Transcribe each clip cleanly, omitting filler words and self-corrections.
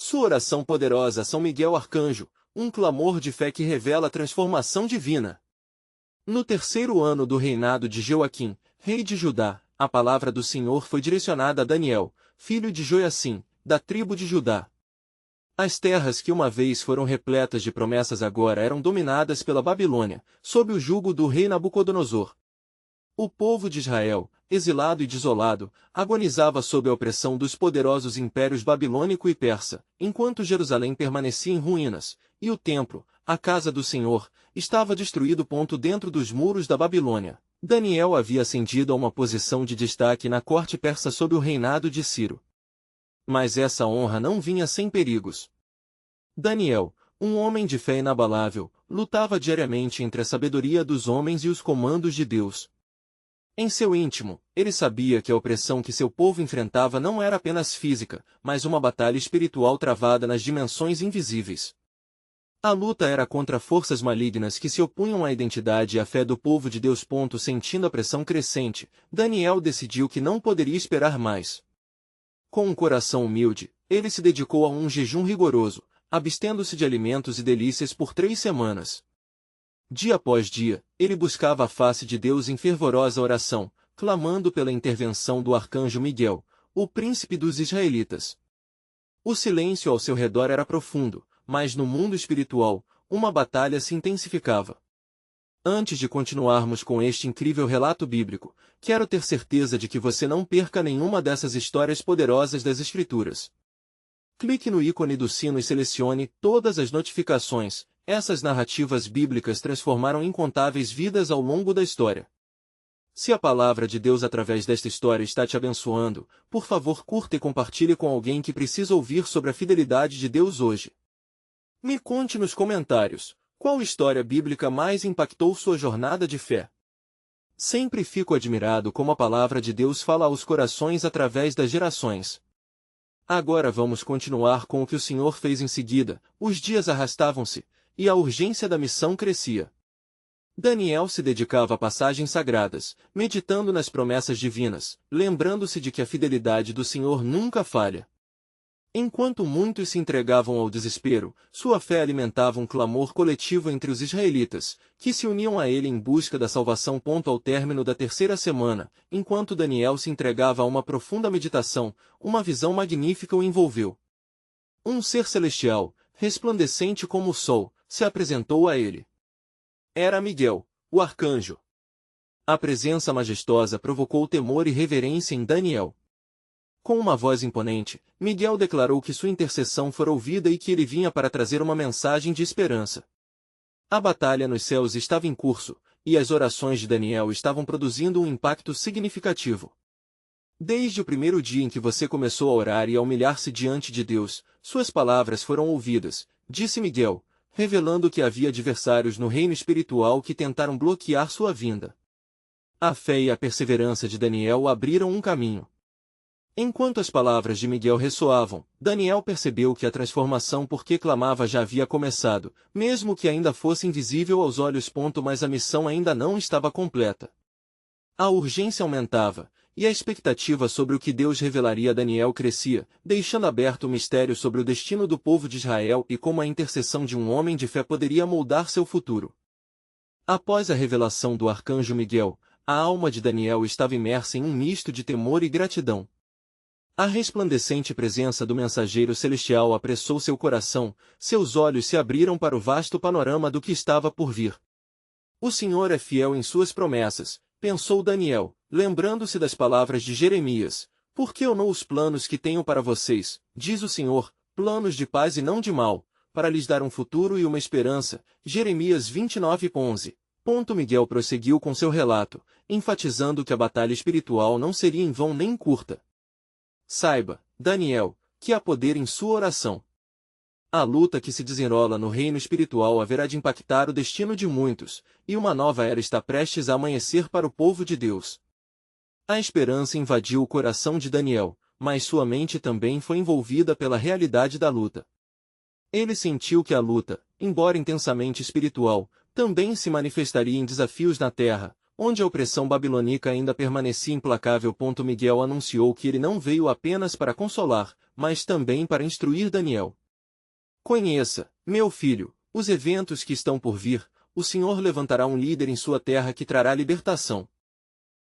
Sua oração poderosa a São Miguel Arcanjo, um clamor de fé que revela a transformação divina. No terceiro ano do reinado de Joaquim, rei de Judá, a palavra do Senhor foi direcionada a Daniel, filho de Joiacim, da tribo de Judá. As terras que uma vez foram repletas de promessas agora eram dominadas pela Babilônia, sob o jugo do rei Nabucodonosor. O povo de Israel, exilado e desolado, agonizava sob a opressão dos poderosos impérios babilônico e persa, enquanto Jerusalém permanecia em ruínas, e o templo, a casa do Senhor, estava destruído. Dentro dos muros da Babilônia, Daniel havia ascendido a uma posição de destaque na corte persa sob o reinado de Ciro. Mas essa honra não vinha sem perigos. Daniel, um homem de fé inabalável, lutava diariamente entre a sabedoria dos homens e os comandos de Deus. Em seu íntimo, ele sabia que a opressão que seu povo enfrentava não era apenas física, mas uma batalha espiritual travada nas dimensões invisíveis. A luta era contra forças malignas que se opunham à identidade e à fé do povo de Deus. Sentindo a pressão crescente, Daniel decidiu que não poderia esperar mais. Com um coração humilde, ele se dedicou a um jejum rigoroso, abstendo-se de alimentos e delícias por 3 semanas. Dia após dia, ele buscava a face de Deus em fervorosa oração, clamando pela intervenção do arcanjo Miguel, o príncipe dos israelitas. O silêncio ao seu redor era profundo, mas no mundo espiritual, uma batalha se intensificava. Antes de continuarmos com este incrível relato bíblico, quero ter certeza de que você não perca nenhuma dessas histórias poderosas das Escrituras. Clique no ícone do sino e selecione todas as notificações. Essas narrativas bíblicas transformaram incontáveis vidas ao longo da história. Se a palavra de Deus através desta história está te abençoando, por favor curta e compartilhe com alguém que precisa ouvir sobre a fidelidade de Deus hoje. Me conte nos comentários, qual história bíblica mais impactou sua jornada de fé? Sempre fico admirado como a palavra de Deus fala aos corações através das gerações. Agora vamos continuar com o que o Senhor fez em seguida. Os dias arrastavam-se, e a urgência da missão crescia. Daniel se dedicava a passagens sagradas, meditando nas promessas divinas, lembrando-se de que a fidelidade do Senhor nunca falha. Enquanto muitos se entregavam ao desespero, sua fé alimentava um clamor coletivo entre os israelitas, que se uniam a ele em busca da salvação. Ao término da terceira semana, enquanto Daniel se entregava a uma profunda meditação, uma visão magnífica o envolveu. Um ser celestial, resplandecente como o sol, se apresentou a ele. Era Miguel, o arcanjo. A presença majestosa provocou temor e reverência em Daniel. Com uma voz imponente, Miguel declarou que sua intercessão fora ouvida e que ele vinha para trazer uma mensagem de esperança. A batalha nos céus estava em curso, e as orações de Daniel estavam produzindo um impacto significativo. Desde o primeiro dia em que você começou a orar e a humilhar-se diante de Deus, suas palavras foram ouvidas, disse Miguel, revelando que havia adversários no reino espiritual que tentaram bloquear sua vinda. A fé e a perseverança de Daniel abriram um caminho. Enquanto as palavras de Miguel ressoavam, Daniel percebeu que a transformação por que clamava já havia começado, mesmo que ainda fosse invisível aos olhos. Mas a missão ainda não estava completa. A urgência aumentava, e a expectativa sobre o que Deus revelaria a Daniel crescia, deixando aberto o mistério sobre o destino do povo de Israel e como a intercessão de um homem de fé poderia moldar seu futuro. Após a revelação do arcanjo Miguel, a alma de Daniel estava imersa em um misto de temor e gratidão. A resplandecente presença do mensageiro celestial apressou seu coração, seus olhos se abriram para o vasto panorama do que estava por vir. O Senhor é fiel em suas promessas, pensou Daniel, lembrando-se das palavras de Jeremias. Porque eu não os planos que tenho para vocês, diz o Senhor, planos de paz e não de mal, para lhes dar um futuro e uma esperança. Jeremias 29:11. Miguel prosseguiu com seu relato, enfatizando que a batalha espiritual não seria em vão nem curta. Saiba, Daniel, que há poder em sua oração. A luta que se desenrola no reino espiritual haverá de impactar o destino de muitos, e uma nova era está prestes a amanhecer para o povo de Deus. A esperança invadiu o coração de Daniel, mas sua mente também foi envolvida pela realidade da luta. Ele sentiu que a luta, embora intensamente espiritual, também se manifestaria em desafios na terra. onde a opressão babilônica ainda permanecia implacável. Miguel anunciou que ele não veio apenas para consolar, mas também para instruir Daniel. Conheça, meu filho, os eventos que estão por vir. O Senhor levantará um líder em sua terra que trará libertação.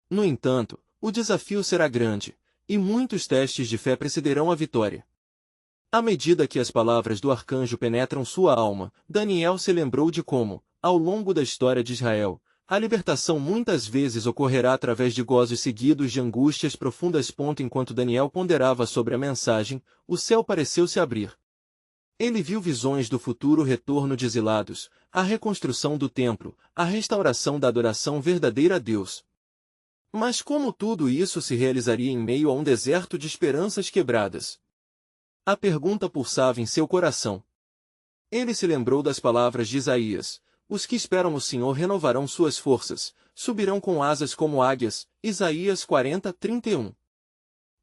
No entanto, o desafio será grande, e muitos testes de fé precederão a vitória. À medida que as palavras do arcanjo penetram sua alma, Daniel se lembrou de como, ao longo da história de Israel, a libertação muitas vezes ocorrerá através de gozos seguidos de angústias profundas. Enquanto Daniel ponderava sobre a mensagem, o céu pareceu se abrir. Ele viu visões do futuro retorno de exilados, a reconstrução do templo, a restauração da adoração verdadeira a Deus. Mas como tudo isso se realizaria em meio a um deserto de esperanças quebradas? A pergunta pulsava em seu coração. Ele se lembrou das palavras de Isaías: os que esperam no Senhor renovarão suas forças, subirão com asas como águias. Isaías 40:31.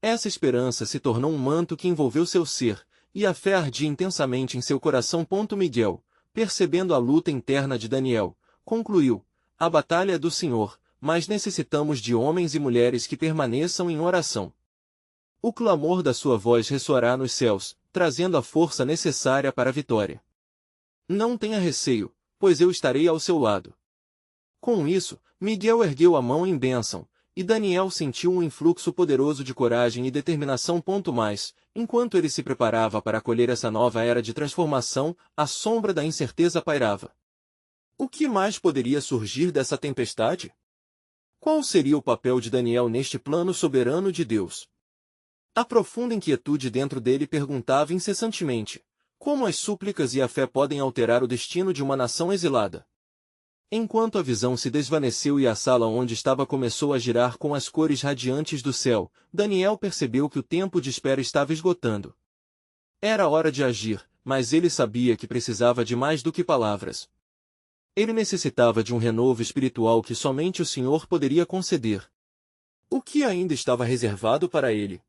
Essa esperança se tornou um manto que envolveu seu ser, e a fé ardia intensamente em seu coração. Miguel, percebendo a luta interna de Daniel, concluiu: a batalha é do Senhor, mas necessitamos de homens e mulheres que permaneçam em oração. O clamor da sua voz ressoará nos céus, trazendo a força necessária para a vitória. Não tenha receio, pois eu estarei ao seu lado. Com isso, Miguel ergueu a mão em bênção, e Daniel sentiu um influxo poderoso de coragem e determinação. Mais, enquanto ele se preparava para acolher essa nova era de transformação, a sombra da incerteza pairava. O que mais poderia surgir dessa tempestade? Qual seria o papel de Daniel neste plano soberano de Deus? A profunda inquietude dentro dele perguntava incessantemente: como as súplicas e a fé podem alterar o destino de uma nação exilada? Enquanto a visão se desvaneceu e a sala onde estava começou a girar com as cores radiantes do céu, Daniel percebeu que o tempo de espera estava esgotando. Era hora de agir, mas ele sabia que precisava de mais do que palavras. Ele necessitava de um renovo espiritual que somente o Senhor poderia conceder. O que ainda estava reservado para ele?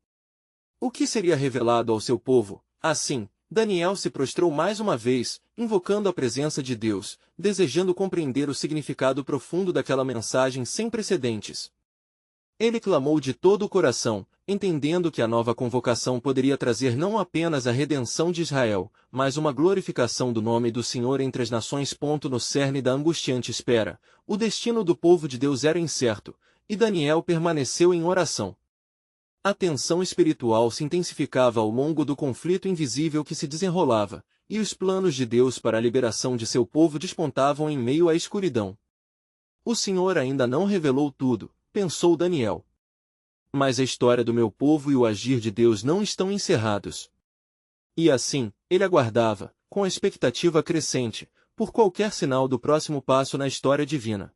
O que seria revelado ao seu povo? Assim, Daniel se prostrou mais uma vez, invocando a presença de Deus, desejando compreender o significado profundo daquela mensagem sem precedentes. Ele clamou de todo o coração, entendendo que a nova convocação poderia trazer não apenas a redenção de Israel, mas uma glorificação do nome do Senhor entre as nações. No cerne da angustiante espera, o destino do povo de Deus era incerto, e Daniel permaneceu em oração. A tensão espiritual se intensificava ao longo do conflito invisível que se desenrolava, e os planos de Deus para a liberação de seu povo despontavam em meio à escuridão. O Senhor ainda não revelou tudo, pensou Daniel. Mas a história do meu povo e o agir de Deus não estão encerrados. E assim, ele aguardava, com a expectativa crescente, por qualquer sinal do próximo passo na história divina.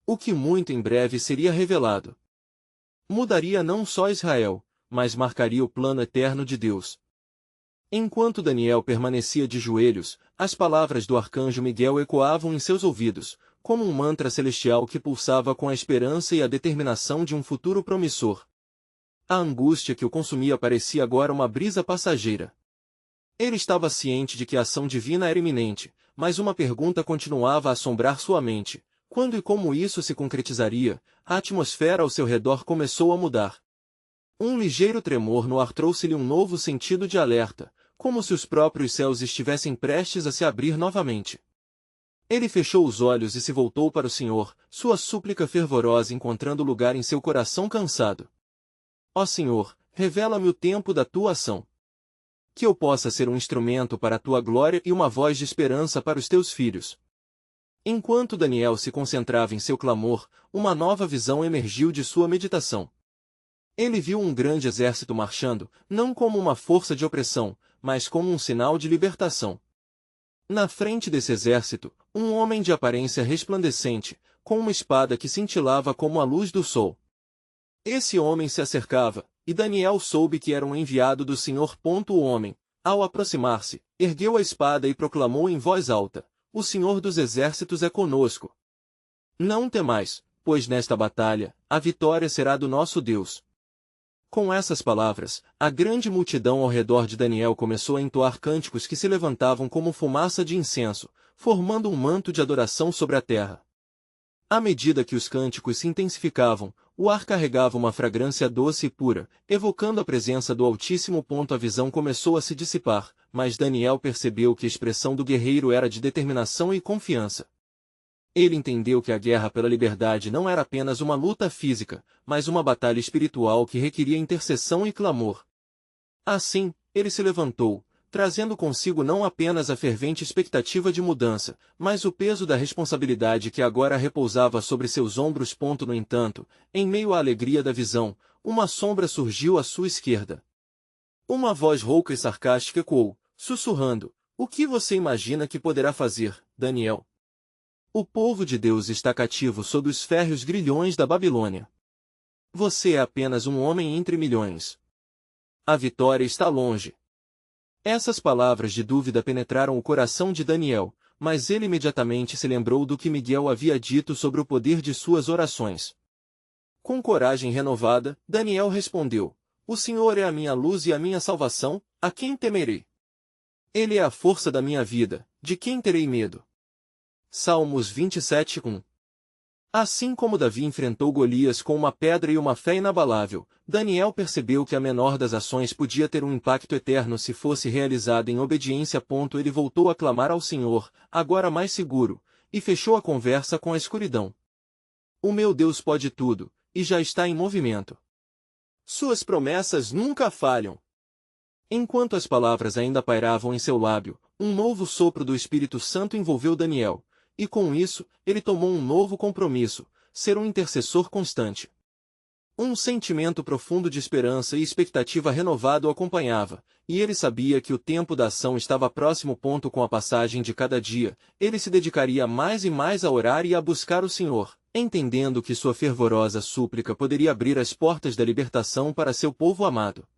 O que muito em breve seria revelado. Mudaria não só Israel, mas marcaria o plano eterno de Deus. Enquanto Daniel permanecia de joelhos, as palavras do arcanjo Miguel ecoavam em seus ouvidos, como um mantra celestial que pulsava com a esperança e a determinação de um futuro promissor. A angústia que o consumia parecia agora uma brisa passageira. Ele estava ciente de que a ação divina era iminente, mas uma pergunta continuava a assombrar sua mente: quando e como isso se concretizaria? A atmosfera ao seu redor começou a mudar. Um ligeiro tremor no ar trouxe-lhe um novo sentido de alerta, como se os próprios céus estivessem prestes a se abrir novamente. Ele fechou os olhos e se voltou para o Senhor, sua súplica fervorosa encontrando lugar em seu coração cansado. Ó Senhor, revela-me o tempo da tua ação. Que eu possa ser um instrumento para a tua glória e uma voz de esperança para os teus filhos. Enquanto Daniel se concentrava em seu clamor, uma nova visão emergiu de sua meditação. Ele viu um grande exército marchando, não como uma força de opressão, mas como um sinal de libertação. Na frente desse exército, um homem de aparência resplandecente, com uma espada que cintilava como a luz do sol. Esse homem se acercava, e Daniel soube que era um enviado do Senhor. O homem, ao aproximar-se, ergueu a espada e proclamou em voz alta: o Senhor dos Exércitos é conosco. Não temais, pois nesta batalha, a vitória será do nosso Deus. Com essas palavras, a grande multidão ao redor de Daniel começou a entoar cânticos que se levantavam como fumaça de incenso, formando um manto de adoração sobre a terra. À medida que os cânticos se intensificavam, o ar carregava uma fragrância doce e pura, evocando a presença do Altíssimo. A visão começou a se dissipar, mas Daniel percebeu que a expressão do guerreiro era de determinação e confiança. Ele entendeu que a guerra pela liberdade não era apenas uma luta física, mas uma batalha espiritual que requeria intercessão e clamor. Assim, ele se levantou, trazendo consigo não apenas a fervente expectativa de mudança, mas o peso da responsabilidade que agora repousava sobre seus ombros. No entanto, em meio à alegria da visão, uma sombra surgiu à sua esquerda. Uma voz rouca e sarcástica ecoou, sussurrando: "O que você imagina que poderá fazer, Daniel? O povo de Deus está cativo sob os férreos grilhões da Babilônia. Você é apenas um homem entre milhões. A vitória está longe." Essas palavras de dúvida penetraram o coração de Daniel, mas ele imediatamente se lembrou do que Miguel havia dito sobre o poder de suas orações. Com coragem renovada, Daniel respondeu: "O Senhor é a minha luz e a minha salvação, a quem temerei? Ele é a força da minha vida, de quem terei medo?" Salmos 27:1. Assim como Davi enfrentou Golias com uma pedra e uma fé inabalável, Daniel percebeu que a menor das ações podia ter um impacto eterno se fosse realizada em obediência. Ele voltou a clamar ao Senhor, agora mais seguro, e fechou a conversa com a escuridão. O meu Deus pode tudo, e já está em movimento. Suas promessas nunca falham. Enquanto as palavras ainda pairavam em seu lábio, um novo sopro do Espírito Santo envolveu Daniel. E com isso, ele tomou um novo compromisso: ser um intercessor constante. Um sentimento profundo de esperança e expectativa renovado o acompanhava, e ele sabia que o tempo da ação estava próximo. Com a passagem de cada dia, ele se dedicaria mais e mais a orar e a buscar o Senhor, entendendo que sua fervorosa súplica poderia abrir as portas da libertação para seu povo amado.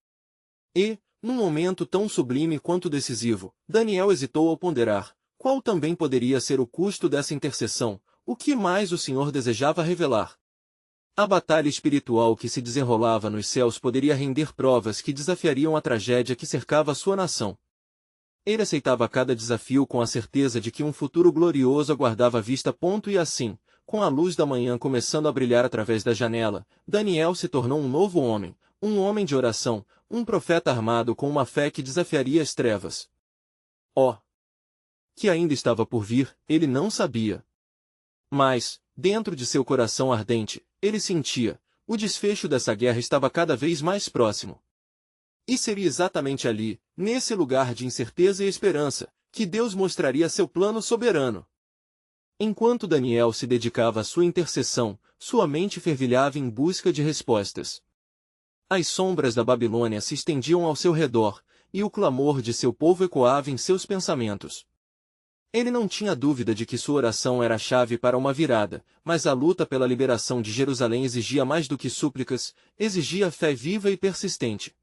E, num momento tão sublime quanto decisivo, Daniel hesitou ao ponderar: qual também poderia ser o custo dessa intercessão? O que mais o Senhor desejava revelar? A batalha espiritual que se desenrolava nos céus poderia render provas que desafiariam a tragédia que cercava sua nação. Ele aceitava cada desafio com a certeza de que um futuro glorioso aguardava à vista. E assim, com a luz da manhã começando a brilhar através da janela, Daniel se tornou um novo homem, um homem de oração, um profeta armado com uma fé que desafiaria as trevas. Que ainda estava por vir, ele não sabia. Mas, dentro de seu coração ardente, ele sentia: o desfecho dessa guerra estava cada vez mais próximo. E seria exatamente ali, nesse lugar de incerteza e esperança, que Deus mostraria seu plano soberano. Enquanto Daniel se dedicava à sua intercessão, sua mente fervilhava em busca de respostas. As sombras da Babilônia se estendiam ao seu redor, e o clamor de seu povo ecoava em seus pensamentos. Ele não tinha dúvida de que sua oração era a chave para uma virada, mas a luta pela liberação de Jerusalém exigia mais do que súplicas, exigia fé viva e persistente.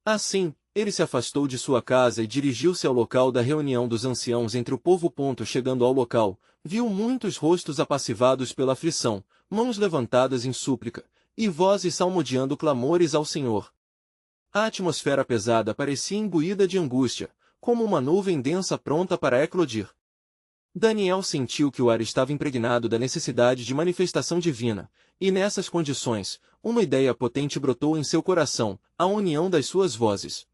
Assim, ele se afastou de sua casa e dirigiu-se ao local da reunião dos anciãos entre o povo. Chegando ao local, viu muitos rostos apassivados pela aflição, mãos levantadas em súplica, e vozes salmodiando clamores ao Senhor. A atmosfera pesada parecia imbuída de angústia, como uma nuvem densa pronta para eclodir. Daniel sentiu que o ar estava impregnado da necessidade de manifestação divina, e nessas condições, uma ideia potente brotou em seu coração: a união das suas vozes.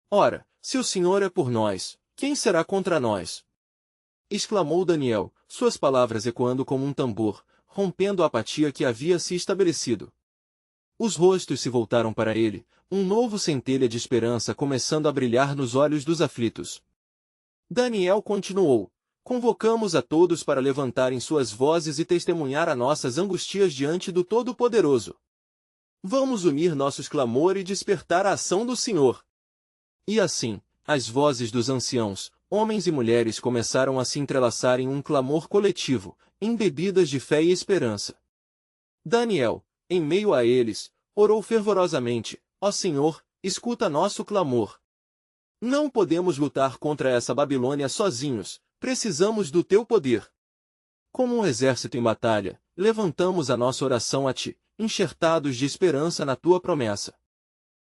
"Ora, se o Senhor é por nós, quem será contra nós?" exclamou Daniel, suas palavras ecoando como um tambor, rompendo a apatia que havia se estabelecido. Os rostos se voltaram para ele, um novo centelha de esperança começando a brilhar nos olhos dos aflitos. Daniel continuou: "Convocamos a todos para levantarem suas vozes e testemunhar as nossas angustias diante do Todo-Poderoso. Vamos unir nossos clamores e despertar a ação do Senhor." E assim, as vozes dos anciãos, homens e mulheres começaram a se entrelaçar em um clamor coletivo, embebidas de fé e esperança. Daniel, em meio a eles, orou fervorosamente: "Ó Senhor, escuta nosso clamor. Não podemos lutar contra essa Babilônia sozinhos, precisamos do teu poder. Como um exército em batalha, levantamos a nossa oração a ti, enxertados de esperança na tua promessa.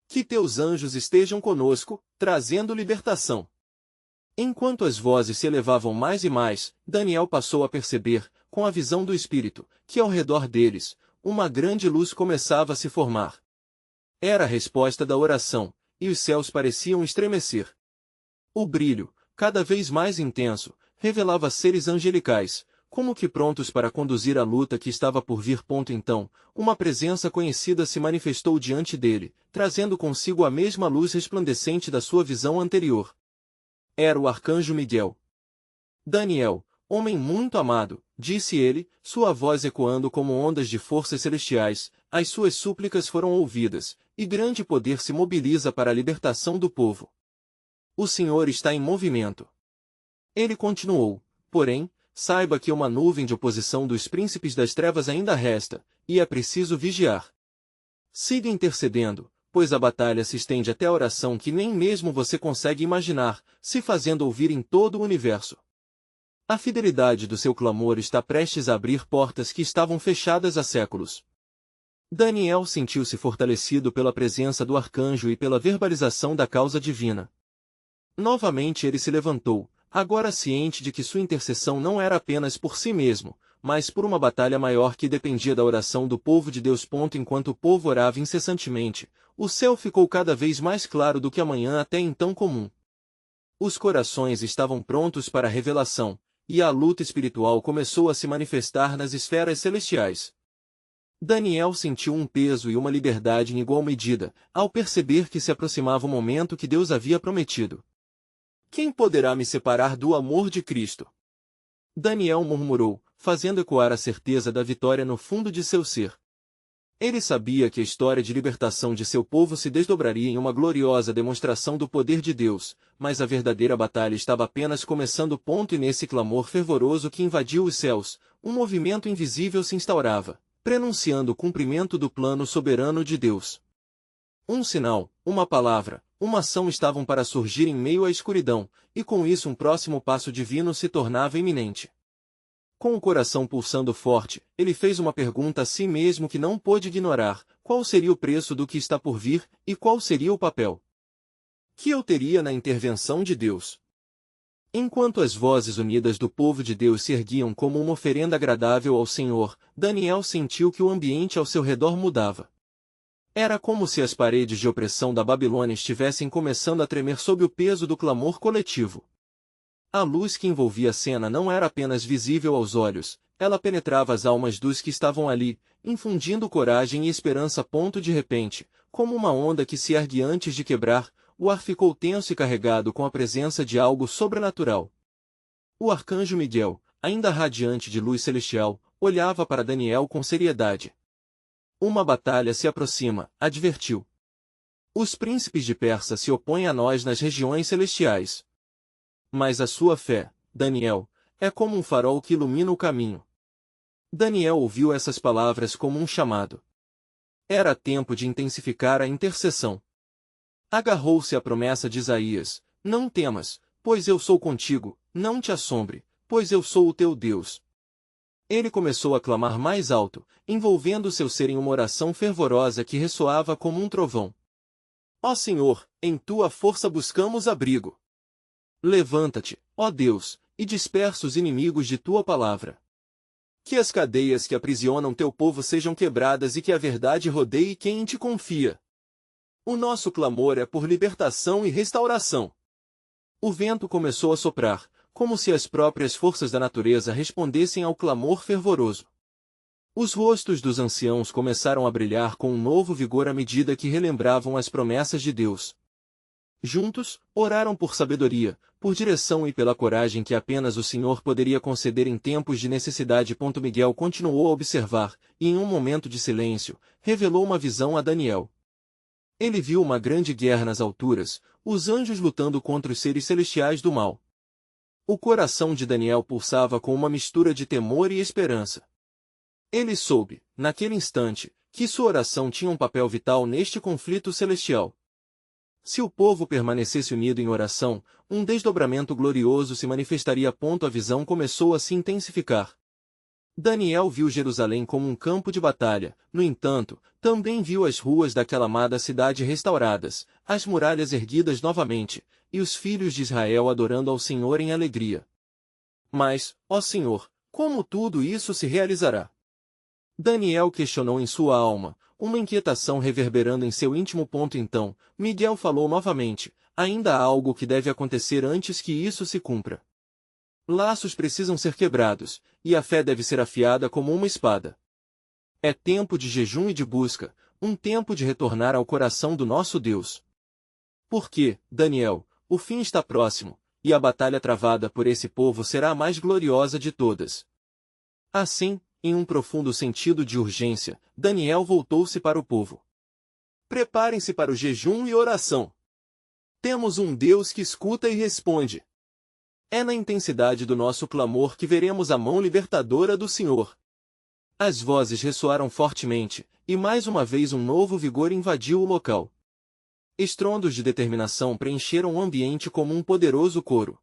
Que teus anjos estejam conosco, trazendo libertação." Enquanto as vozes se elevavam mais e mais, Daniel passou a perceber, com a visão do Espírito, que ao redor deles, uma grande luz começava a se formar. Era a resposta da oração, e os céus pareciam estremecer. O brilho, cada vez mais intenso, revelava seres angelicais, como que prontos para conduzir a luta que estava por vir. Então, uma presença conhecida se manifestou diante dele, trazendo consigo a mesma luz resplandecente da sua visão anterior. Era o arcanjo Miguel. Daniel, homem muito amado, disse ele, sua voz ecoando como ondas de forças celestiais, as suas súplicas foram ouvidas, e grande poder se mobiliza para a libertação do povo. O Senhor está em movimento. Ele continuou, porém, saiba que uma nuvem de oposição dos príncipes das trevas ainda resta, e é preciso vigiar. Siga intercedendo, pois a batalha se estende até a oração que nem mesmo você consegue imaginar, se fazendo ouvir em todo o universo. A fidelidade do seu clamor está prestes a abrir portas que estavam fechadas há séculos. Daniel sentiu-se fortalecido pela presença do arcanjo e pela verbalização da causa divina. Novamente ele se levantou, agora ciente de que sua intercessão não era apenas por si mesmo, mas por uma batalha maior que dependia da oração do povo de Deus. Enquanto o povo orava incessantemente, o céu ficou cada vez mais claro do que a manhã até então comum. Os corações estavam prontos para a revelação, e a luta espiritual começou a se manifestar nas esferas celestiais. Daniel sentiu um peso e uma liberdade em igual medida, ao perceber que se aproximava o momento que Deus havia prometido. Quem poderá me separar do amor de Cristo? Daniel murmurou, fazendo ecoar a certeza da vitória no fundo de seu ser. Ele sabia que a história de libertação de seu povo se desdobraria em uma gloriosa demonstração do poder de Deus, mas a verdadeira batalha estava apenas começando. E nesse clamor fervoroso que invadiu os céus, um movimento invisível se instaurava, prenunciando o cumprimento do plano soberano de Deus. Um sinal, uma palavra, uma ação estavam para surgir em meio à escuridão, e com isso um próximo passo divino se tornava iminente. Com o coração pulsando forte, ele fez uma pergunta a si mesmo que não pôde ignorar: qual seria o preço do que está por vir, e qual seria o papel que eu teria na intervenção de Deus? Enquanto as vozes unidas do povo de Deus se erguiam como uma oferenda agradável ao Senhor, Daniel sentiu que o ambiente ao seu redor mudava. Era como se as paredes de opressão da Babilônia estivessem começando a tremer sob o peso do clamor coletivo. A luz que envolvia a cena não era apenas visível aos olhos, ela penetrava as almas dos que estavam ali, infundindo coragem e esperança. De repente, como uma onda que se ergue antes de quebrar, o ar ficou tenso e carregado com a presença de algo sobrenatural. O arcanjo Miguel, ainda radiante de luz celestial, olhava para Daniel com seriedade. Uma batalha se aproxima, advertiu. Os príncipes de Persa se opõem a nós nas regiões celestiais. Mas a sua fé, Daniel, é como um farol que ilumina o caminho. Daniel ouviu essas palavras como um chamado. Era tempo de intensificar a intercessão. Agarrou-se à promessa de Isaías: não temas, pois eu sou contigo, não te assombre, pois eu sou o teu Deus. Ele começou a clamar mais alto, envolvendo seu ser em uma oração fervorosa que ressoava como um trovão. Ó Senhor, em tua força buscamos abrigo. Levanta-te, ó Deus, e dispersa os inimigos de tua palavra. Que as cadeias que aprisionam teu povo sejam quebradas e que a verdade rodeie quem em ti confia. O nosso clamor é por libertação e restauração. O vento começou a soprar, como se as próprias forças da natureza respondessem ao clamor fervoroso. Os rostos dos anciãos começaram a brilhar com um novo vigor à medida que relembravam as promessas de Deus. Juntos, oraram por sabedoria, por direção e pela coragem que apenas o Senhor poderia conceder em tempos de necessidade. Miguel continuou a observar, e em um momento de silêncio, revelou uma visão a Daniel. Ele viu uma grande guerra nas alturas, os anjos lutando contra os seres celestiais do mal. O coração de Daniel pulsava com uma mistura de temor e esperança. Ele soube, naquele instante, que sua oração tinha um papel vital neste conflito celestial. Se o povo permanecesse unido em oração, um desdobramento glorioso se manifestaria. A visão começou a se intensificar. Daniel viu Jerusalém como um campo de batalha, no entanto, também viu as ruas daquela amada cidade restauradas, as muralhas erguidas novamente, e os filhos de Israel adorando ao Senhor em alegria. Mas, ó Senhor, Como tudo isso se realizará? Daniel questionou em sua alma, uma inquietação reverberando em seu íntimo. Então, Miguel falou novamente, ainda há algo que deve acontecer antes que isso se cumpra. Laços precisam ser quebrados, e a fé deve ser afiada como uma espada. É tempo de jejum e de busca, um tempo de retornar ao coração do nosso Deus. Porque, Daniel, o fim está próximo, e a batalha travada por esse povo será a mais gloriosa de todas. Assim, em um profundo sentido de urgência, Daniel voltou-se para o povo. Preparem-se para o jejum e oração. Temos um Deus que escuta e responde. É na intensidade do nosso clamor que veremos a mão libertadora do Senhor. As vozes ressoaram fortemente, e mais uma vez um novo vigor invadiu o local. Estrondos de determinação preencheram o ambiente como um poderoso coro.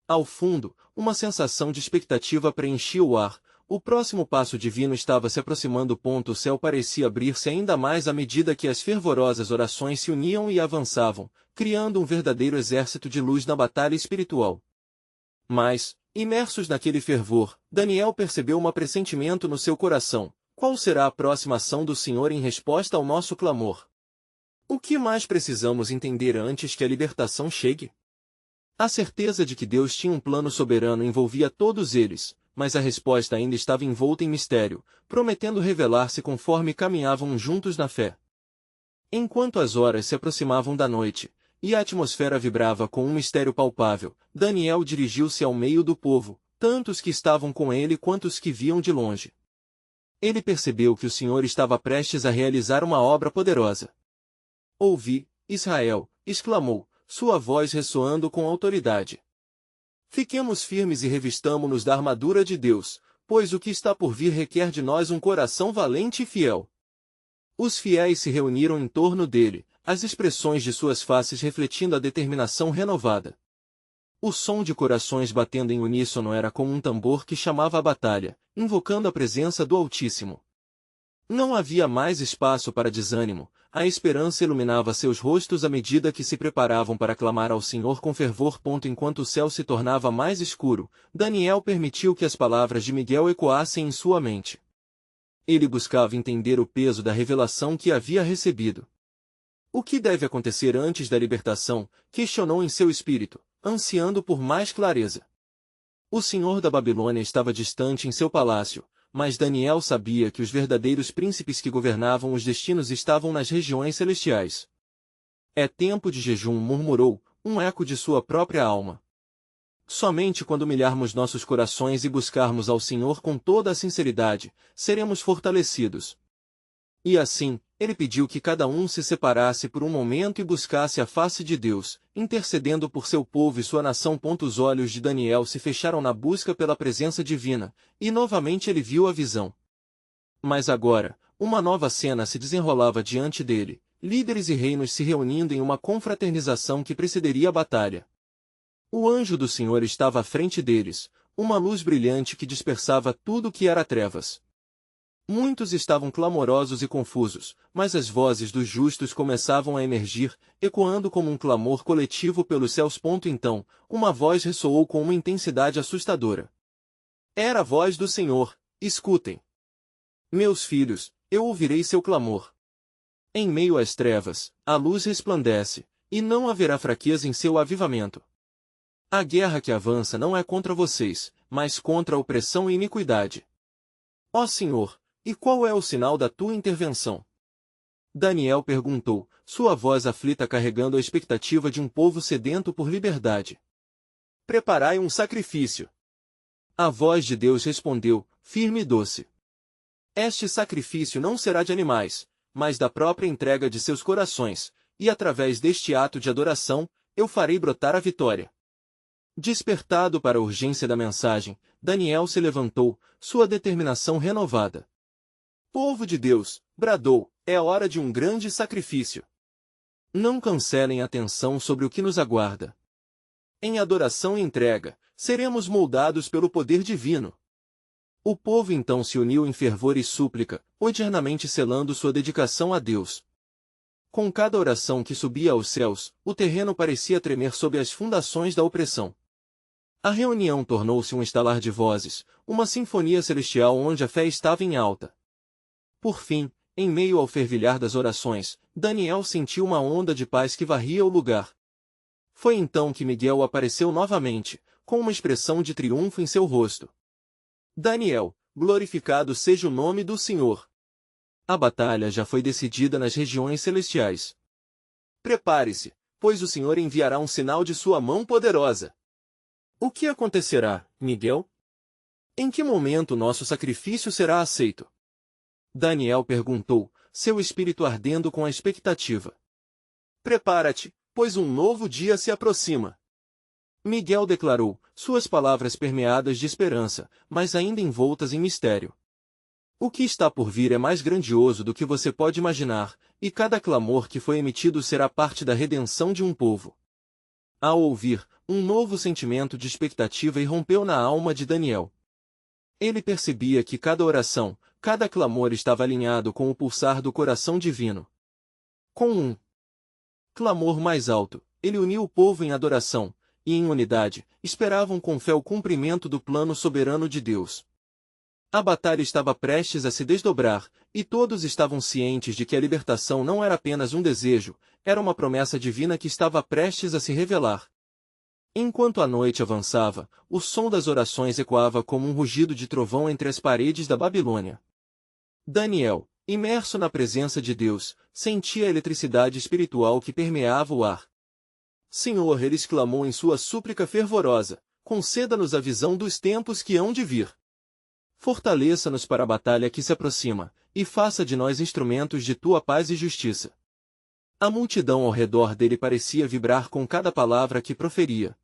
Ao fundo, uma sensação de expectativa preenchia o ar. O próximo passo divino estava se aproximando. O céu parecia abrir-se ainda mais à medida que as fervorosas orações se uniam e avançavam, criando um verdadeiro exército de luz na batalha espiritual. Mas, imersos naquele fervor, Daniel percebeu um pressentimento no seu coração. Qual será a próxima ação do Senhor em resposta ao nosso clamor? O que mais precisamos entender antes que a libertação chegue? A certeza de que Deus tinha um plano soberano envolvia todos eles, mas a resposta ainda estava envolta em mistério, prometendo revelar-se conforme caminhavam juntos na fé. Enquanto as horas se aproximavam da noite, e a atmosfera vibrava com um mistério palpável, Daniel dirigiu-se ao meio do povo, tanto os que estavam com ele quanto os que viam de longe. Ele percebeu que o Senhor estava prestes a realizar uma obra poderosa. Ouvi, Israel, exclamou, sua voz ressoando com autoridade. Fiquemos firmes e revistamo-nos da armadura de Deus, pois o que está por vir requer de nós um coração valente e fiel. Os fiéis se reuniram em torno dele, as expressões de suas faces refletindo a determinação renovada. O som de corações batendo em uníssono era como um tambor que chamava a batalha, invocando a presença do Altíssimo. Não havia mais espaço para desânimo, a esperança iluminava seus rostos à medida que se preparavam para clamar ao Senhor com fervor. Enquanto o céu se tornava mais escuro, Daniel permitiu que as palavras de Miguel ecoassem em sua mente. Ele buscava entender o peso da revelação que havia recebido. O que deve acontecer antes da libertação? Questionou em seu espírito, ansiando por mais clareza. O Senhor da Babilônia estava distante em seu palácio, mas Daniel sabia que os verdadeiros príncipes que governavam os destinos estavam nas regiões celestiais. É tempo de jejum, murmurou, um eco de sua própria alma. Somente quando humilharmos nossos corações e buscarmos ao Senhor com toda a sinceridade, seremos fortalecidos. E assim, ele pediu que cada um se separasse por um momento e buscasse a face de Deus, intercedendo por seu povo e sua nação. Os olhos de Daniel se fecharam na busca pela presença divina, e novamente ele viu a visão. Mas agora, uma nova cena se desenrolava diante dele, líderes e reinos se reunindo em uma confraternização que precederia a batalha. O anjo do Senhor estava à frente deles, uma luz brilhante que dispersava tudo que era trevas. Muitos estavam clamorosos e confusos, mas as vozes dos justos começavam a emergir, ecoando como um clamor coletivo pelos céus. Então, uma voz ressoou com uma intensidade assustadora. Era a voz do Senhor, escutem. Meus filhos, eu ouvirei seu clamor. Em meio às trevas, a luz resplandece, e não haverá fraqueza em seu avivamento. A guerra que avança não é contra vocês, mas contra a opressão e iniquidade. Ó Senhor, e qual é o sinal da tua intervenção? Daniel perguntou, sua voz aflita carregando a expectativa de um povo sedento por liberdade. Preparai um sacrifício. A voz de Deus respondeu, firme e doce. Este sacrifício não será de animais, mas da própria entrega de seus corações, e através deste ato de adoração, eu farei brotar a vitória. Despertado para a urgência da mensagem, Daniel se levantou, sua determinação renovada. Povo de Deus, bradou, é a hora de um grande sacrifício. Não cancelem a atenção sobre o que nos aguarda. Em adoração e entrega, seremos moldados pelo poder divino. O povo então se uniu em fervor e súplica, eternamente selando sua dedicação a Deus. Com cada oração que subia aos céus, o terreno parecia tremer sob as fundações da opressão. A reunião tornou-se um estalar de vozes, uma sinfonia celestial onde a fé estava em alta. Por fim, em meio ao fervilhar das orações, Daniel sentiu uma onda de paz que varria o lugar. Foi então que Miguel apareceu novamente, com uma expressão de triunfo em seu rosto. Daniel, glorificado seja o nome do Senhor. A batalha já foi decidida nas regiões celestiais. Prepare-se, pois o Senhor enviará um sinal de sua mão poderosa. O que acontecerá, Miguel? Em que momento nosso sacrifício será aceito? Daniel perguntou, seu espírito ardendo com a expectativa. Prepara-te, pois um novo dia se aproxima. Miguel declarou, suas palavras permeadas de esperança, mas ainda envoltas em mistério. O que está por vir é mais grandioso do que você pode imaginar, e cada clamor que foi emitido será parte da redenção de um povo. Ao ouvir, um novo sentimento de expectativa irrompeu na alma de Daniel. Ele percebia que cada oração, cada clamor estava alinhado com o pulsar do coração divino. Com um clamor mais alto, ele uniu o povo em adoração, e em unidade, esperavam com fé o cumprimento do plano soberano de Deus. A batalha estava prestes a se desdobrar, e todos estavam cientes de que a libertação não era apenas um desejo, era uma promessa divina que estava prestes a se revelar. Enquanto a noite avançava, o som das orações ecoava como um rugido de trovão entre as paredes da Babilônia. Daniel, imerso na presença de Deus, sentia a eletricidade espiritual que permeava o ar. Senhor, ele exclamou em sua súplica fervorosa, conceda-nos a visão dos tempos que hão de vir. Fortaleça-nos para a batalha que se aproxima, e faça de nós instrumentos de tua paz e justiça. A multidão ao redor dele parecia vibrar com cada palavra que proferia.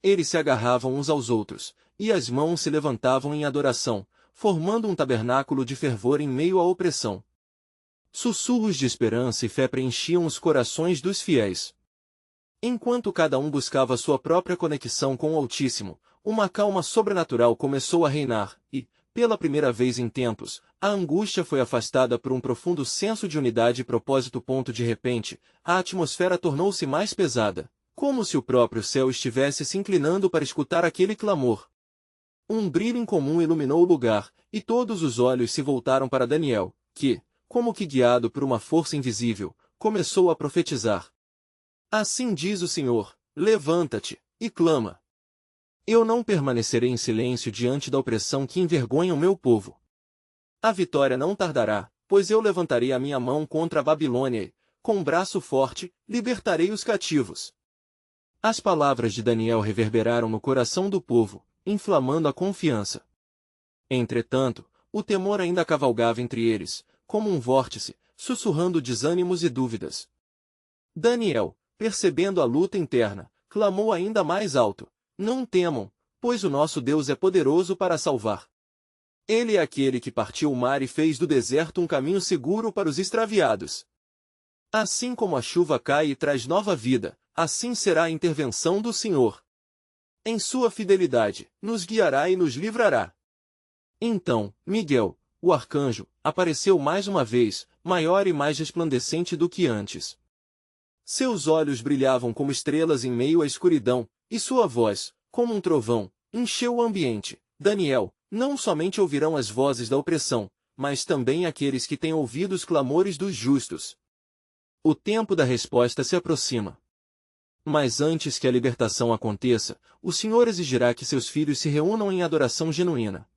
Eles se agarravam uns aos outros, e as mãos se levantavam em adoração, formando um tabernáculo de fervor em meio à opressão. Sussurros de esperança e fé preenchiam os corações dos fiéis. Enquanto cada um buscava sua própria conexão com o Altíssimo, uma calma sobrenatural começou a reinar, e, pela primeira vez em tempos, a angústia foi afastada por um profundo senso de unidade e propósito. De repente, a atmosfera tornou-se mais pesada, como se o próprio céu estivesse se inclinando para escutar aquele clamor. Um brilho incomum iluminou o lugar, e todos os olhos se voltaram para Daniel, que, como que guiado por uma força invisível, começou a profetizar. Assim diz o Senhor, levanta-te, e clama. Eu não permanecerei em silêncio diante da opressão que envergonha o meu povo. A vitória não tardará, pois eu levantarei a minha mão contra a Babilônia e, com um braço forte, libertarei os cativos. As palavras de Daniel reverberaram no coração do povo, inflamando a confiança. Entretanto, o temor ainda cavalgava entre eles, como um vórtice, sussurrando desânimos e dúvidas. Daniel, percebendo a luta interna, clamou ainda mais alto. Não temam, pois o nosso Deus é poderoso para salvar. Ele é aquele que partiu o mar e fez do deserto um caminho seguro para os extraviados. Assim como a chuva cai e traz nova vida, assim será a intervenção do Senhor. Em sua fidelidade, nos guiará e nos livrará. Então, Miguel, o arcanjo, apareceu mais uma vez, maior e mais resplandecente do que antes. Seus olhos brilhavam como estrelas em meio à escuridão, e sua voz, como um trovão, encheu o ambiente. Daniel, não somente ouvirão as vozes da opressão, mas também aqueles que têm ouvido os clamores dos justos. O tempo da resposta se aproxima. Mas antes que a libertação aconteça, o Senhor exigirá que seus filhos se reúnam em adoração genuína.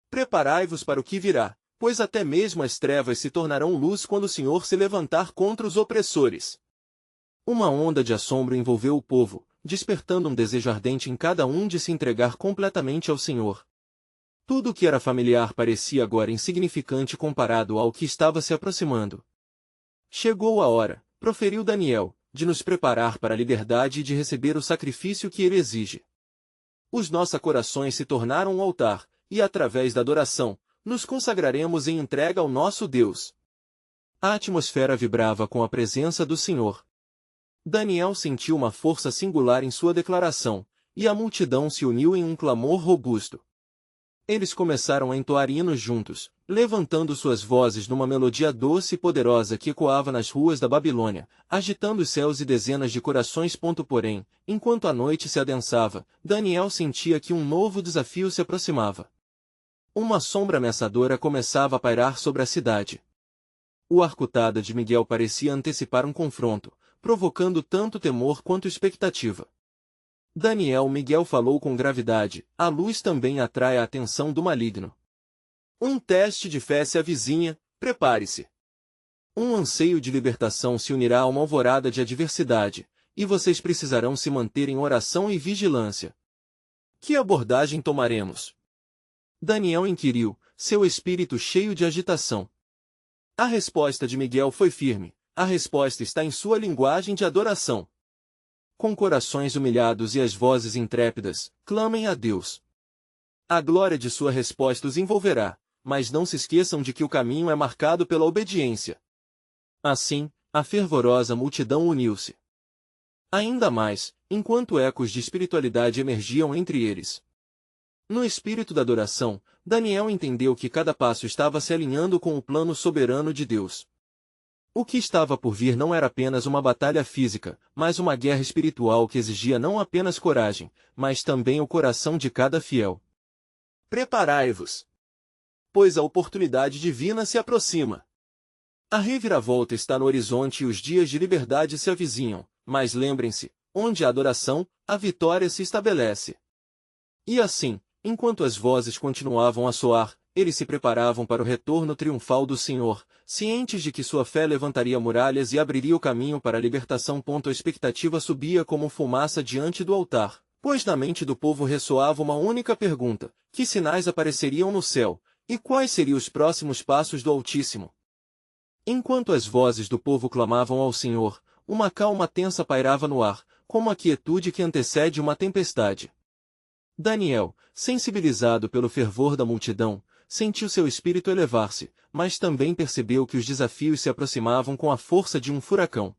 Preparai-vos para o que virá, pois até mesmo as trevas se tornarão luz quando o Senhor se levantar contra os opressores. Uma onda de assombro envolveu o povo, despertando um desejo ardente em cada um de se entregar completamente ao Senhor. Tudo o que era familiar parecia agora insignificante comparado ao que estava se aproximando. Chegou a hora, proferiu Daniel, de nos preparar para a liberdade e de receber o sacrifício que ele exige. Os nossos corações se tornaram um altar, e através da adoração, nos consagraremos em entrega ao nosso Deus. A atmosfera vibrava com a presença do Senhor. Daniel sentiu uma força singular em sua declaração, e a multidão se uniu em um clamor robusto. Eles começaram a entoar hinos juntos, levantando suas vozes numa melodia doce e poderosa que ecoava nas ruas da Babilônia, agitando os céus e dezenas de corações. Porém, enquanto a noite se adensava, Daniel sentia que um novo desafio se aproximava. Uma sombra ameaçadora começava a pairar sobre a cidade. O arcutada de Miguel parecia antecipar um confronto, provocando tanto temor quanto expectativa. Miguel falou com gravidade, a luz também atrai a atenção do maligno. Um teste de fé se avizinha, prepare-se. Um anseio de libertação se unirá a uma alvorada de adversidade, e vocês precisarão se manter em oração e vigilância. Que abordagem tomaremos? Daniel inquiriu, seu espírito cheio de agitação. A resposta de Miguel foi firme, a resposta está em sua linguagem de adoração. Com corações humilhados e as vozes intrépidas, clamem a Deus. A glória de sua resposta os envolverá, mas não se esqueçam de que o caminho é marcado pela obediência. Assim, a fervorosa multidão uniu-se. Ainda mais, enquanto ecos de espiritualidade emergiam entre eles. No espírito da adoração, Daniel entendeu que cada passo estava se alinhando com o plano soberano de Deus. O que estava por vir não era apenas uma batalha física, mas uma guerra espiritual que exigia não apenas coragem, mas também o coração de cada fiel. Preparai-vos, pois a oportunidade divina se aproxima. A reviravolta está no horizonte e os dias de liberdade se avizinham, mas lembrem-se, onde há adoração, a vitória se estabelece. E assim, enquanto as vozes continuavam a soar, eles se preparavam para o retorno triunfal do Senhor, cientes de que sua fé levantaria muralhas e abriria o caminho para a libertação. A expectativa subia como fumaça diante do altar, pois na mente do povo ressoava uma única pergunta: que sinais apareceriam no céu, e quais seriam os próximos passos do Altíssimo? Enquanto as vozes do povo clamavam ao Senhor, uma calma tensa pairava no ar, como a quietude que antecede uma tempestade. Daniel, sensibilizado pelo fervor da multidão, sentiu seu espírito elevar-se, mas também percebeu que os desafios se aproximavam com a força de um furacão.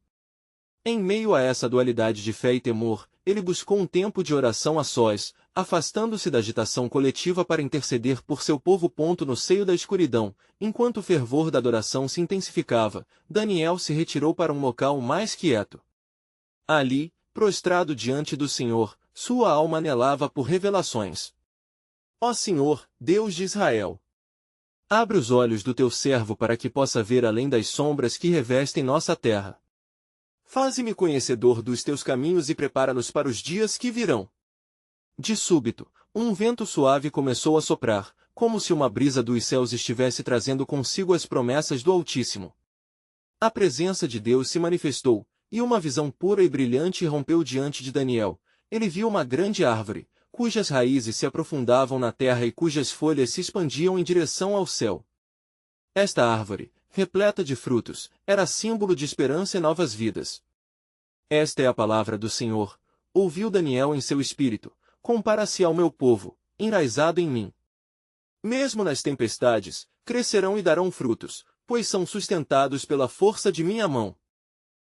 Em meio a essa dualidade de fé e temor, ele buscou um tempo de oração a sós, afastando-se da agitação coletiva para interceder por seu povo. No seio da escuridão, enquanto o fervor da adoração se intensificava, Daniel se retirou para um local mais quieto. Ali, prostrado diante do Senhor, sua alma anelava por revelações. Ó Senhor, Deus de Israel! Abre os olhos do teu servo para que possa ver além das sombras que revestem nossa terra. Faze-me conhecedor dos teus caminhos e prepara-nos para os dias que virão. De súbito, um vento suave começou a soprar, como se uma brisa dos céus estivesse trazendo consigo as promessas do Altíssimo. A presença de Deus se manifestou, e uma visão pura e brilhante rompeu diante de Daniel. Ele viu uma grande árvore, cujas raízes se aprofundavam na terra e cujas folhas se expandiam em direção ao céu. Esta árvore, repleta de frutos, era símbolo de esperança e novas vidas. Esta é a palavra do Senhor, ouviu Daniel em seu espírito, compara-se ao meu povo, enraizado em mim. Mesmo nas tempestades, crescerão e darão frutos, pois são sustentados pela força de minha mão.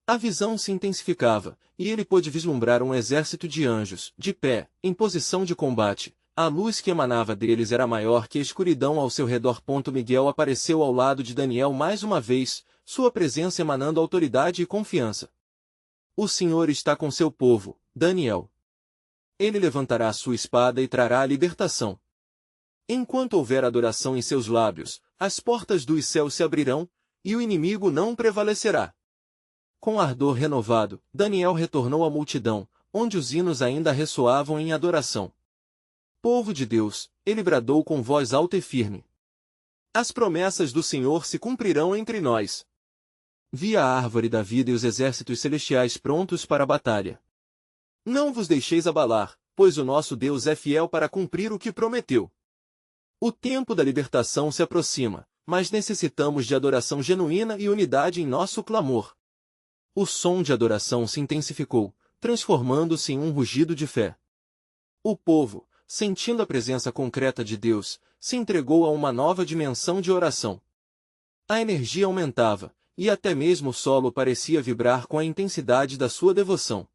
A visão se intensificava, e ele pôde vislumbrar um exército de anjos, de pé, em posição de combate. A luz que emanava deles era maior que a escuridão ao seu redor. Miguel apareceu ao lado de Daniel mais uma vez, sua presença emanando autoridade e confiança. O Senhor está com seu povo, Daniel. Ele levantará sua espada e trará a libertação. Enquanto houver adoração em seus lábios, as portas dos céus se abrirão, e o inimigo não prevalecerá. Com ardor renovado, Daniel retornou à multidão, onde os hinos ainda ressoavam em adoração. Povo de Deus, ele bradou com voz alta e firme. As promessas do Senhor se cumprirão entre nós. Vi a árvore da vida e os exércitos celestiais prontos para a batalha. Não vos deixeis abalar, pois o nosso Deus é fiel para cumprir o que prometeu. O tempo da libertação se aproxima, mas necessitamos de adoração genuína e unidade em nosso clamor. O som de adoração se intensificou, transformando-se em um rugido de fé. O povo, sentindo a presença concreta de Deus, se entregou a uma nova dimensão de oração. A energia aumentava, e até mesmo o solo parecia vibrar com a intensidade da sua devoção.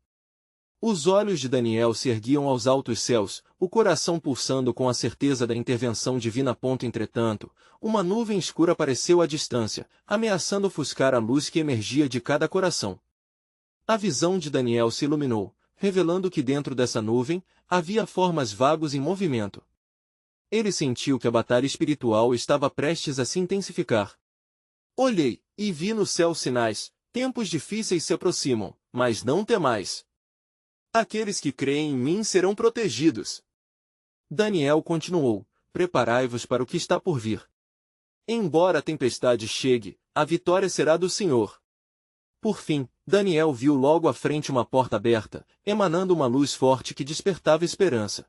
Os olhos de Daniel se erguiam aos altos céus, o coração pulsando com a certeza da intervenção divina. Entretanto, uma nuvem escura apareceu à distância, ameaçando ofuscar a luz que emergia de cada coração. A visão de Daniel se iluminou, revelando que dentro dessa nuvem, havia formas vagas em movimento. Ele sentiu que a batalha espiritual estava prestes a se intensificar. Olhei, e vi no céu sinais, tempos difíceis se aproximam, mas não temais. Aqueles que creem em mim serão protegidos. Daniel continuou, preparai-vos para o que está por vir. Embora a tempestade chegue, a vitória será do Senhor. Por fim, Daniel viu logo à frente uma porta aberta, emanando uma luz forte que despertava esperança.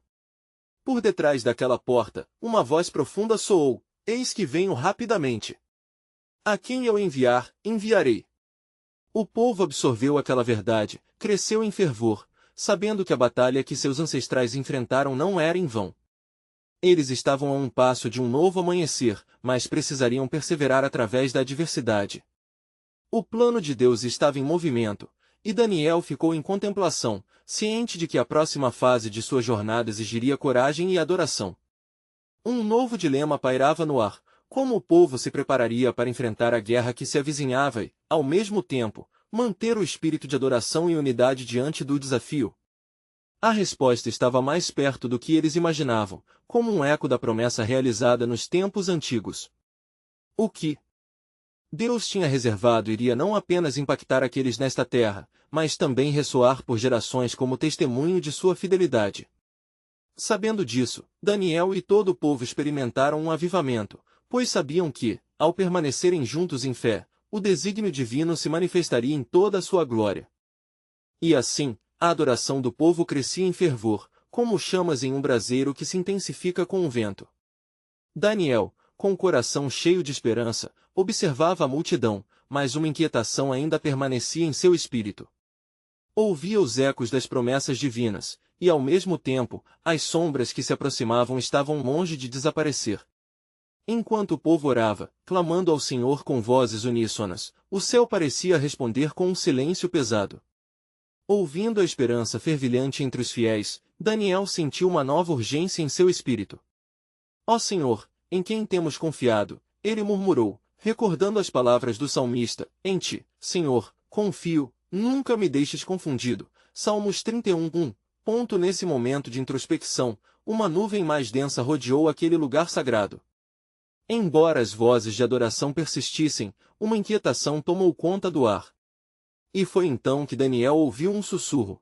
Por detrás daquela porta, uma voz profunda soou, eis que venho rapidamente. A quem eu enviar, enviarei. O povo absorveu aquela verdade, cresceu em fervor, sabendo que a batalha que seus ancestrais enfrentaram não era em vão. Eles estavam a um passo de um novo amanhecer, mas precisariam perseverar através da adversidade. O plano de Deus estava em movimento, e Daniel ficou em contemplação, ciente de que a próxima fase de sua jornada exigiria coragem e adoração. Um novo dilema pairava no ar: como o povo se prepararia para enfrentar a guerra que se avizinhava e, ao mesmo tempo, manter o espírito de adoração e unidade diante do desafio? A resposta estava mais perto do que eles imaginavam, como um eco da promessa realizada nos tempos antigos. O que Deus tinha reservado iria não apenas impactar aqueles nesta terra, mas também ressoar por gerações como testemunho de sua fidelidade. Sabendo disso, Daniel e todo o povo experimentaram um avivamento, pois sabiam que, ao permanecerem juntos em fé, o desígnio divino se manifestaria em toda a sua glória. E assim, a adoração do povo crescia em fervor, como chamas em um braseiro que se intensifica com o vento. Daniel, com o coração cheio de esperança, observava a multidão, mas uma inquietação ainda permanecia em seu espírito. Ouvia os ecos das promessas divinas, e ao mesmo tempo, as sombras que se aproximavam estavam longe de desaparecer. Enquanto o povo orava, clamando ao Senhor com vozes uníssonas, o céu parecia responder com um silêncio pesado. Ouvindo a esperança fervilhante entre os fiéis, Daniel sentiu uma nova urgência em seu espírito. Ó Senhor, em quem temos confiado, ele murmurou, recordando as palavras do salmista, em ti, Senhor, confio, nunca me deixes confundido. Salmos 31:1. Nesse momento de introspecção, uma nuvem mais densa rodeou aquele lugar sagrado. Embora as vozes de adoração persistissem, uma inquietação tomou conta do ar. E foi então que Daniel ouviu um sussurro.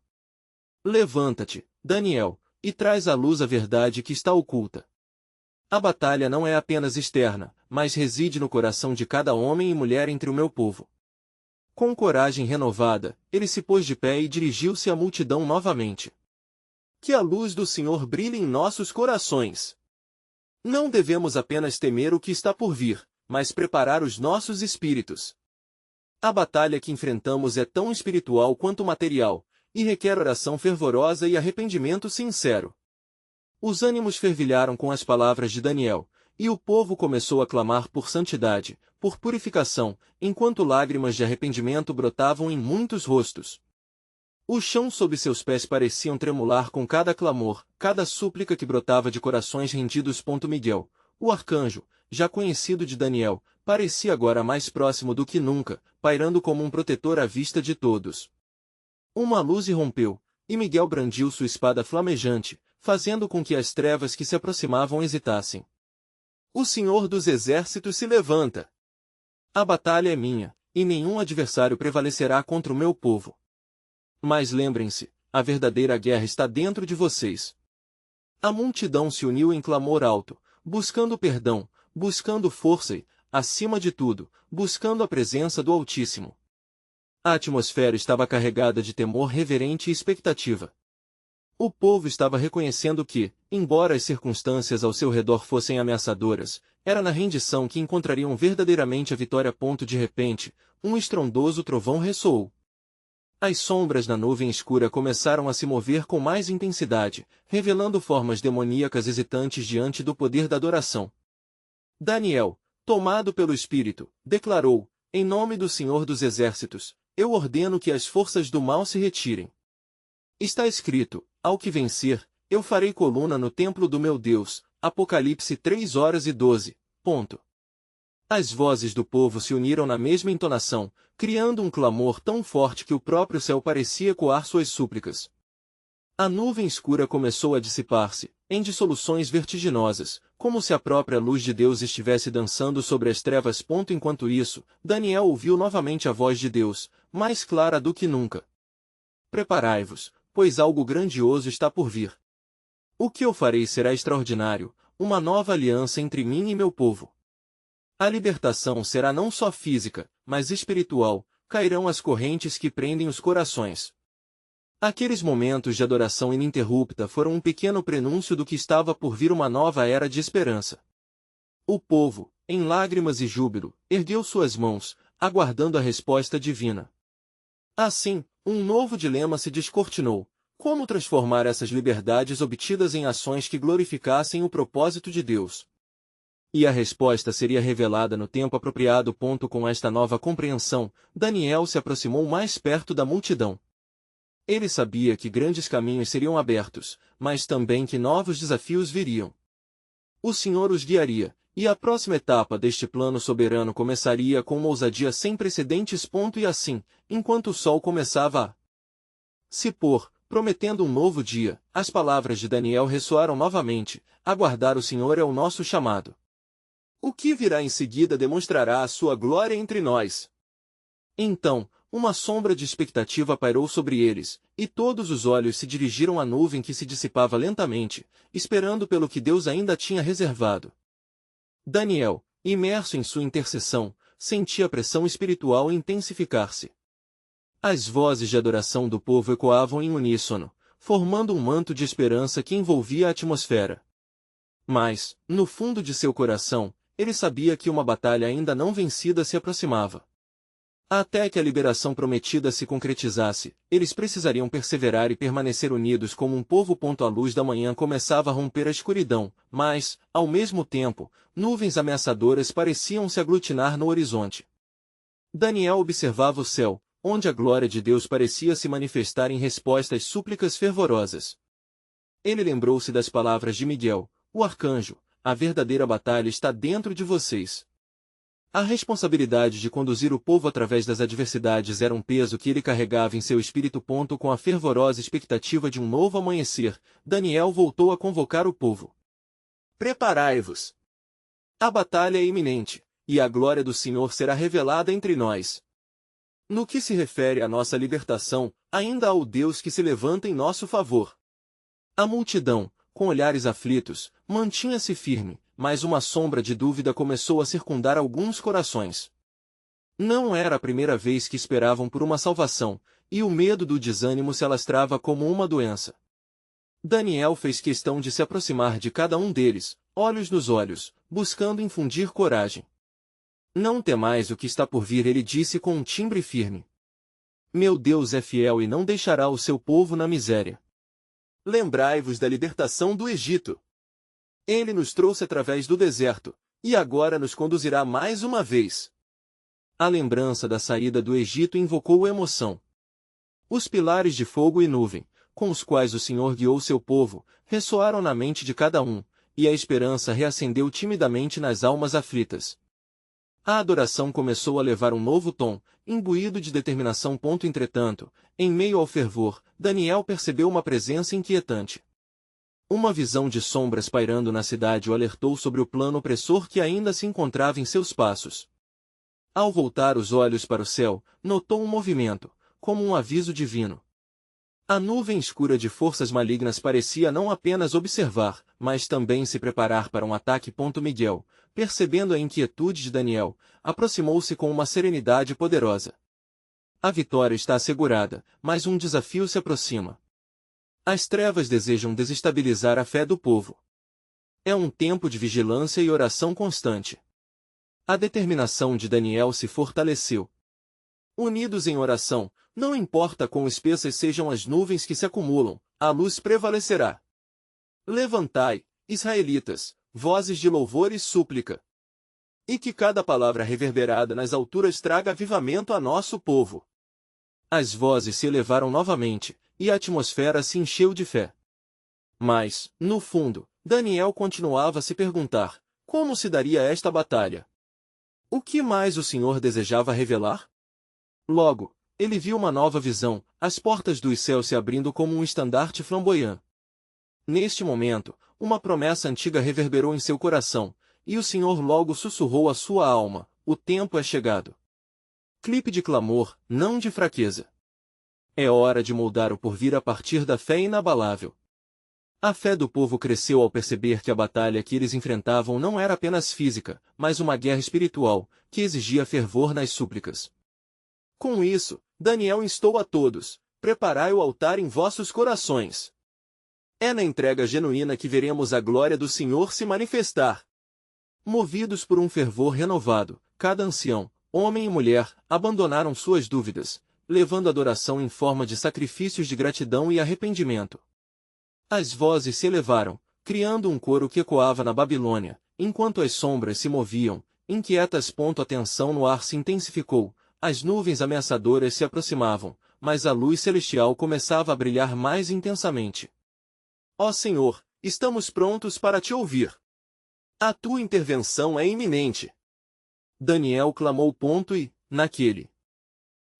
Levanta-te, Daniel, e traz à luz a verdade que está oculta. A batalha não é apenas externa, mas reside no coração de cada homem e mulher entre o meu povo. Com coragem renovada, ele se pôs de pé e dirigiu-se à multidão novamente. Que a luz do Senhor brilhe em nossos corações. Não devemos apenas temer o que está por vir, mas preparar os nossos espíritos. A batalha que enfrentamos é tão espiritual quanto material, e requer oração fervorosa e arrependimento sincero. Os ânimos fervilharam com as palavras de Daniel, e o povo começou a clamar por santidade, por purificação, enquanto lágrimas de arrependimento brotavam em muitos rostos. O chão sob seus pés pareciam tremular com cada clamor, cada súplica que brotava de corações rendidos. Miguel, o arcanjo, já conhecido de Daniel, parecia agora mais próximo do que nunca, pairando como um protetor à vista de todos. Uma luz irrompeu, e Miguel brandiu sua espada flamejante, fazendo com que as trevas que se aproximavam hesitassem. O Senhor dos Exércitos se levanta. A batalha é minha, e nenhum adversário prevalecerá contra o meu povo. Mas lembrem-se, a verdadeira guerra está dentro de vocês. A multidão se uniu em clamor alto, buscando perdão, buscando força e, acima de tudo, buscando a presença do Altíssimo. A atmosfera estava carregada de temor reverente e expectativa. O povo estava reconhecendo que, embora as circunstâncias ao seu redor fossem ameaçadoras, era na rendição que encontrariam verdadeiramente a vitória. De repente, um estrondoso trovão ressoou. As sombras na nuvem escura começaram a se mover com mais intensidade, revelando formas demoníacas hesitantes diante do poder da adoração. Daniel, tomado pelo Espírito, declarou, em nome do Senhor dos Exércitos, eu ordeno que as forças do mal se retirem. Está escrito: ao que vencer, eu farei coluna no templo do meu Deus. Apocalipse 3:12. Ponto. As vozes do povo se uniram na mesma entonação, criando um clamor tão forte que o próprio céu parecia ecoar suas súplicas. A nuvem escura começou a dissipar-se, em dissoluções vertiginosas, como se a própria luz de Deus estivesse dançando sobre as trevas. Enquanto isso, Daniel ouviu novamente a voz de Deus, mais clara do que nunca. Preparai-vos, pois algo grandioso está por vir. O que eu farei será extraordinário, uma nova aliança entre mim e meu povo. A libertação será não só física, mas espiritual, cairão as correntes que prendem os corações. Aqueles momentos de adoração ininterrupta foram um pequeno prenúncio do que estava por vir, uma nova era de esperança. O povo, em lágrimas e júbilo, ergueu suas mãos, aguardando a resposta divina. Assim, um novo dilema se descortinou: como transformar essas liberdades obtidas em ações que glorificassem o propósito de Deus? E a resposta seria revelada no tempo apropriado. Com esta nova compreensão, Daniel se aproximou mais perto da multidão. Ele sabia que grandes caminhos seriam abertos, mas também que novos desafios viriam. O Senhor os guiaria, e a próxima etapa deste plano soberano começaria com uma ousadia sem precedentes. E assim, enquanto o sol começava a se pôr, prometendo um novo dia, as palavras de Daniel ressoaram novamente: aguardar o Senhor é o nosso chamado. O que virá em seguida demonstrará a sua glória entre nós. Então, uma sombra de expectativa pairou sobre eles, e todos os olhos se dirigiram à nuvem que se dissipava lentamente, esperando pelo que Deus ainda tinha reservado. Daniel, imerso em sua intercessão, sentia a pressão espiritual intensificar-se. As vozes de adoração do povo ecoavam em uníssono, formando um manto de esperança que envolvia a atmosfera. Mas, no fundo de seu coração, ele sabia que uma batalha ainda não vencida se aproximava. Até que a liberação prometida se concretizasse, eles precisariam perseverar e permanecer unidos como um povo. A luz da manhã começava a romper a escuridão, mas, ao mesmo tempo, nuvens ameaçadoras pareciam se aglutinar no horizonte. Daniel observava o céu, onde a glória de Deus parecia se manifestar em resposta às súplicas fervorosas. Ele lembrou-se das palavras de Miguel, o arcanjo: a verdadeira batalha está dentro de vocês. A responsabilidade de conduzir o povo através das adversidades era um peso que ele carregava em seu espírito. Com a fervorosa expectativa de um novo amanhecer, Daniel voltou a convocar o povo. Preparai-vos! A batalha é iminente, e a glória do Senhor será revelada entre nós. No que se refere à nossa libertação, ainda há o Deus que se levanta em nosso favor. A multidão, com olhares aflitos, mantinha-se firme, mas uma sombra de dúvida começou a circundar alguns corações. Não era a primeira vez que esperavam por uma salvação, e o medo do desânimo se alastrava como uma doença. Daniel fez questão de se aproximar de cada um deles, olhos nos olhos, buscando infundir coragem. Não temais o que está por vir, ele disse com um timbre firme. Meu Deus é fiel e não deixará o seu povo na miséria. Lembrai-vos da libertação do Egito. Ele nos trouxe através do deserto, e agora nos conduzirá mais uma vez. A lembrança da saída do Egito invocou emoção. Os pilares de fogo e nuvem, com os quais o Senhor guiou seu povo, ressoaram na mente de cada um, e a esperança reacendeu timidamente nas almas aflitas. A adoração começou a levar um novo tom, imbuído de determinação. Entretanto, em meio ao fervor, Daniel percebeu uma presença inquietante. Uma visão de sombras pairando na cidade o alertou sobre o plano opressor que ainda se encontrava em seus passos. Ao voltar os olhos para o céu, notou um movimento, como um aviso divino. A nuvem escura de forças malignas parecia não apenas observar, mas também se preparar para um ataque. Miguel, percebendo a inquietude de Daniel, aproximou-se com uma serenidade poderosa. A vitória está assegurada, mas um desafio se aproxima. As trevas desejam desestabilizar a fé do povo. É um tempo de vigilância e oração constante. A determinação de Daniel se fortaleceu. Unidos em oração, não importa quão espessas sejam as nuvens que se acumulam, a luz prevalecerá. Levantai, israelitas, vozes de louvor e súplica. E que cada palavra reverberada nas alturas traga avivamento a nosso povo. As vozes se elevaram novamente, e a atmosfera se encheu de fé. Mas, no fundo, Daniel continuava a se perguntar: como se daria esta batalha? O que mais o Senhor desejava revelar? Logo, ele viu uma nova visão, as portas dos céus se abrindo como um estandarte flamboyant. Neste momento, uma promessa antiga reverberou em seu coração, e o Senhor logo sussurrou à sua alma: o tempo é chegado. Clipe de clamor, não de fraqueza. É hora de moldar o porvir a partir da fé inabalável. A fé do povo cresceu ao perceber que a batalha que eles enfrentavam não era apenas física, mas uma guerra espiritual, que exigia fervor nas súplicas. Com isso, Daniel instou a todos: preparai o altar em vossos corações. É na entrega genuína que veremos a glória do Senhor se manifestar. Movidos por um fervor renovado, cada ancião, homem e mulher, abandonaram suas dúvidas, levando adoração em forma de sacrifícios de gratidão e arrependimento. As vozes se elevaram, criando um coro que ecoava na Babilônia, enquanto as sombras se moviam, inquietas. A tensão no ar se intensificou, as nuvens ameaçadoras se aproximavam, mas a luz celestial começava a brilhar mais intensamente. Ó Senhor, estamos prontos para te ouvir. A tua intervenção é iminente. Daniel clamou. E, naquele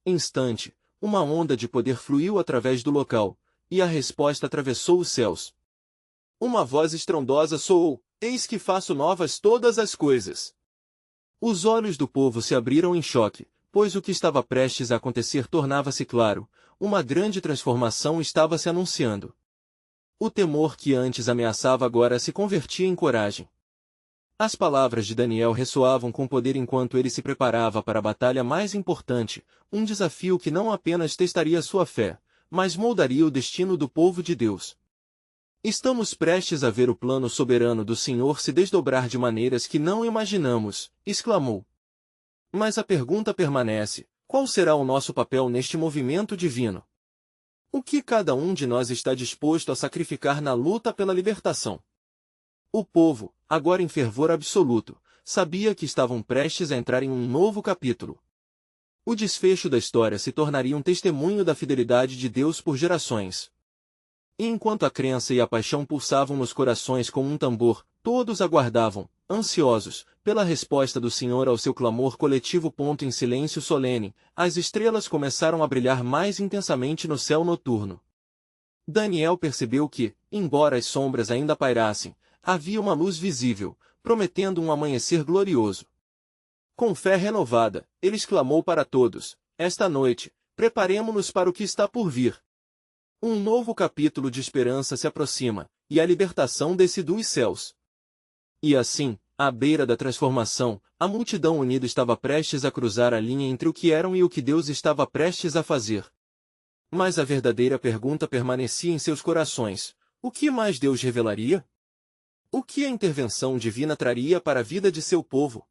instante, uma onda de poder fluiu através do local, e a resposta atravessou os céus. Uma voz estrondosa soou: eis que faço novas todas as coisas. Os olhos do povo se abriram em choque, pois o que estava prestes a acontecer tornava-se claro: uma grande transformação estava se anunciando. O temor que antes ameaçava agora se convertia em coragem. As palavras de Daniel ressoavam com poder enquanto ele se preparava para a batalha mais importante, um desafio que não apenas testaria sua fé, mas moldaria o destino do povo de Deus. Estamos prestes a ver o plano soberano do Senhor se desdobrar de maneiras que não imaginamos, exclamou. Mas a pergunta permanece: qual será o nosso papel neste movimento divino? O que cada um de nós está disposto a sacrificar na luta pela libertação? O povo, agora em fervor absoluto, sabia que estavam prestes a entrar em um novo capítulo. O desfecho da história se tornaria um testemunho da fidelidade de Deus por gerações. E enquanto a crença e a paixão pulsavam nos corações como um tambor, todos aguardavam, ansiosos, pela resposta do Senhor ao seu clamor coletivo. Em silêncio solene, as estrelas começaram a brilhar mais intensamente no céu noturno. Daniel percebeu que, embora as sombras ainda pairassem, havia uma luz visível, prometendo um amanhecer glorioso. Com fé renovada, ele exclamou para todos: esta noite, preparemo-nos para o que está por vir. Um novo capítulo de esperança se aproxima, e a libertação desce dos céus. E assim, à beira da transformação, a multidão unida estava prestes a cruzar a linha entre o que eram e o que Deus estava prestes a fazer. Mas a verdadeira pergunta permanecia em seus corações: o que mais Deus revelaria? O que a intervenção divina traria para a vida de seu povo?